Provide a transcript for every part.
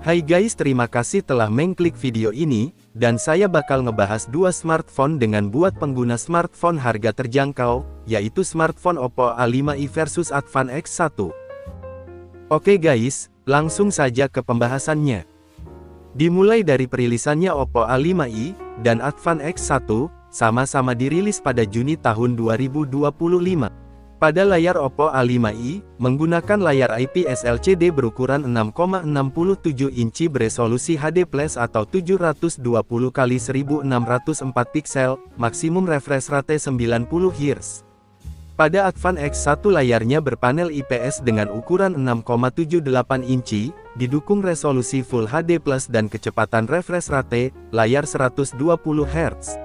Hai guys, terima kasih telah mengklik video ini, dan saya bakal ngebahas dua smartphone dengan buat pengguna smartphone harga terjangkau, yaitu smartphone Oppo A5i versus Advan X1. Oke guys, langsung saja ke pembahasannya. Dimulai dari perilisannya Oppo A5i, dan Advan X1, sama-sama dirilis pada Juni tahun 2025. Pada layar Oppo A5i, menggunakan layar IPS LCD berukuran 6,67 inci beresolusi HD+ atau 720x1604 piksel, maksimum refresh rate 90 Hz. Pada Advan X1 layarnya berpanel IPS dengan ukuran 6,78 inci, didukung resolusi Full HD+, dan kecepatan refresh rate, layar 120 Hz.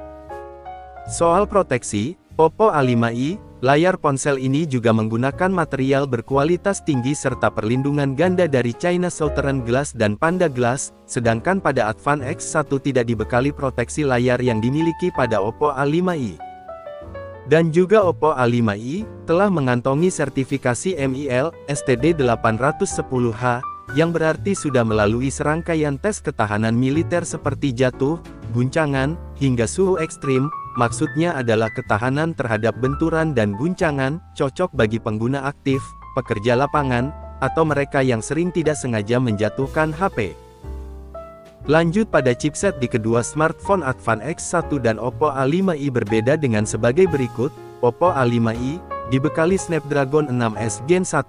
Soal proteksi, Oppo A5i, layar ponsel ini juga menggunakan material berkualitas tinggi serta perlindungan ganda dari China Southern Glass dan Panda Glass, sedangkan pada Advan X1 tidak dibekali proteksi layar yang dimiliki pada Oppo A5i. Dan juga Oppo A5i, telah mengantongi sertifikasi MIL, STD810H, yang berarti sudah melalui serangkaian tes ketahanan militer seperti jatuh, guncangan, hingga suhu ekstrim. Maksudnya adalah ketahanan terhadap benturan dan guncangan, cocok bagi pengguna aktif, pekerja lapangan, atau mereka yang sering tidak sengaja menjatuhkan HP. Lanjut pada chipset di kedua smartphone Advan X1 dan Oppo A5i berbeda dengan sebagai berikut. Oppo A5i, dibekali Snapdragon 6s Gen 1,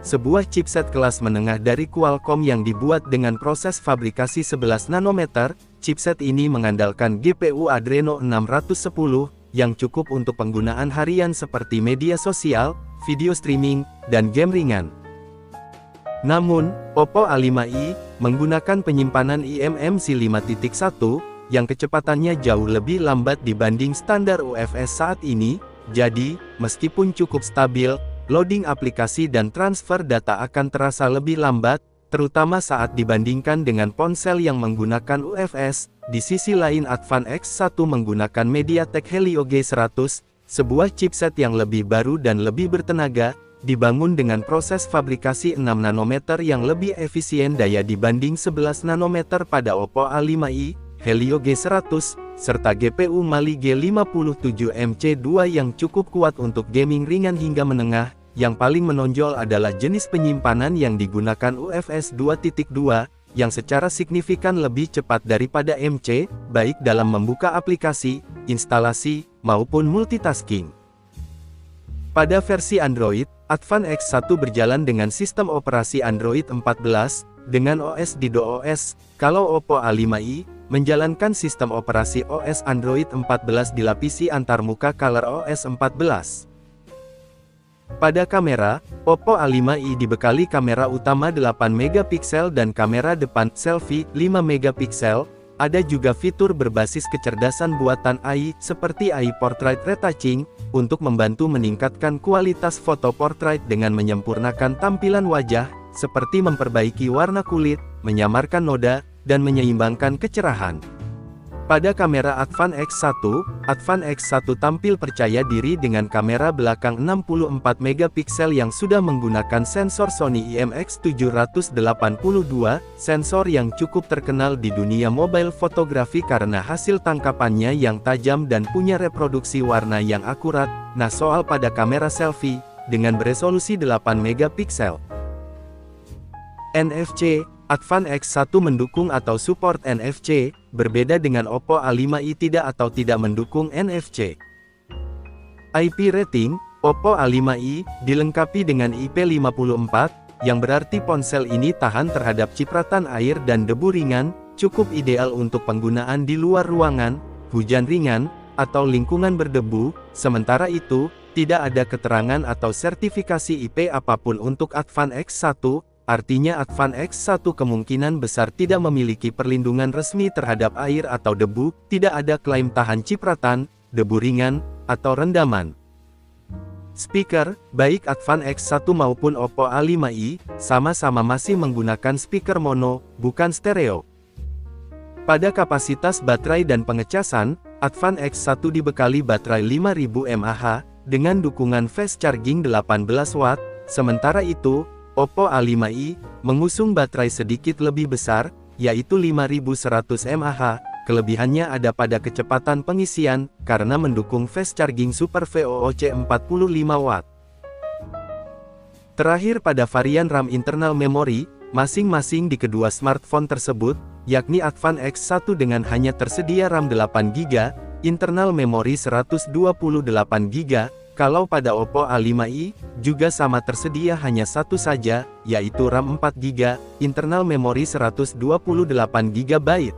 sebuah chipset kelas menengah dari Qualcomm yang dibuat dengan proses fabrikasi 11 nanometer. Chipset ini mengandalkan GPU Adreno 610, yang cukup untuk penggunaan harian seperti media sosial, video streaming, dan game ringan. Namun, Oppo A5i, menggunakan penyimpanan eMMC 5.1, yang kecepatannya jauh lebih lambat dibanding standar UFS saat ini, jadi, meskipun cukup stabil, loading aplikasi dan transfer data akan terasa lebih lambat, terutama saat dibandingkan dengan ponsel yang menggunakan UFS. Di sisi lain Advan X1 menggunakan MediaTek Helio G100, sebuah chipset yang lebih baru dan lebih bertenaga, dibangun dengan proses fabrikasi 6 nanometer yang lebih efisien daya dibanding 11 nanometer pada Oppo A5i, Helio G100, serta GPU Mali G57MC2 yang cukup kuat untuk gaming ringan hingga menengah. Yang paling menonjol adalah jenis penyimpanan yang digunakan UFS 2.2, yang secara signifikan lebih cepat daripada MC, baik dalam membuka aplikasi, instalasi, maupun multitasking. Pada versi Android, Advan X1 berjalan dengan sistem operasi Android 14, dengan OS DidoOS, kalau Oppo A5i, menjalankan sistem operasi OS Android 14 dilapisi antarmuka ColorOS 14. Pada kamera, Oppo A5i dibekali kamera utama 8 megapiksel dan kamera depan selfie 5 megapiksel. Ada juga fitur berbasis kecerdasan buatan AI seperti AI Portrait Retouching untuk membantu meningkatkan kualitas foto portrait dengan menyempurnakan tampilan wajah, seperti memperbaiki warna kulit, menyamarkan noda, dan menyeimbangkan kecerahan. Pada kamera Advan X1 tampil percaya diri dengan kamera belakang 64 megapiksel yang sudah menggunakan sensor Sony IMX782, sensor yang cukup terkenal di dunia mobile fotografi karena hasil tangkapannya yang tajam dan punya reproduksi warna yang akurat. Nah, soal pada kamera selfie, dengan beresolusi 8 megapiksel. NFC, Advan X1 mendukung atau support NFC, berbeda dengan Oppo A5i tidak mendukung NFC. IP rating, Oppo A5i, dilengkapi dengan IP54, yang berarti ponsel ini tahan terhadap cipratan air dan debu ringan, cukup ideal untuk penggunaan di luar ruangan, hujan ringan, atau lingkungan berdebu. Sementara itu, tidak ada keterangan atau sertifikasi IP apapun untuk Advan X1, artinya Advan X1 kemungkinan besar tidak memiliki perlindungan resmi terhadap air atau debu, tidak ada klaim tahan cipratan, debu ringan, atau rendaman. Speaker, baik Advan X1 maupun Oppo A5i, sama-sama masih menggunakan speaker mono, bukan stereo. Pada kapasitas baterai dan pengecasan, Advan X1 dibekali baterai 5000 mAh, dengan dukungan fast charging 18 Watt, sementara itu, Oppo A5i mengusung baterai sedikit lebih besar, yaitu 5100 mAh. Kelebihannya ada pada kecepatan pengisian, karena mendukung fast charging Super VOOC 45 Watt. Terakhir pada varian RAM internal memori, masing-masing di kedua smartphone tersebut, yakni Advan X1 dengan hanya tersedia RAM 8GB, internal memori 128GB, kalau pada Oppo A5i, juga sama tersedia hanya satu saja, yaitu RAM 4GB, internal memori 128GB.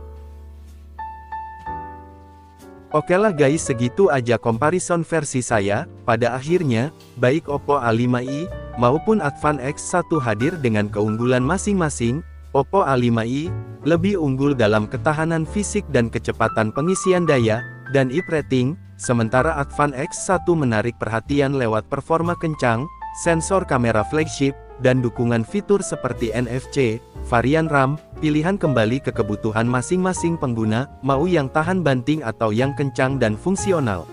Okelah guys, segitu aja comparison versi saya. Pada akhirnya, baik Oppo A5i, maupun Advan X1 hadir dengan keunggulan masing-masing. Oppo A5i, lebih unggul dalam ketahanan fisik dan kecepatan pengisian daya, dan IP rating, sementara Advan X1 menarik perhatian lewat performa kencang, sensor kamera flagship, dan dukungan fitur seperti NFC. Varian RAM, pilihan kembali ke kebutuhan masing-masing pengguna, mau yang tahan banting atau yang kencang dan fungsional.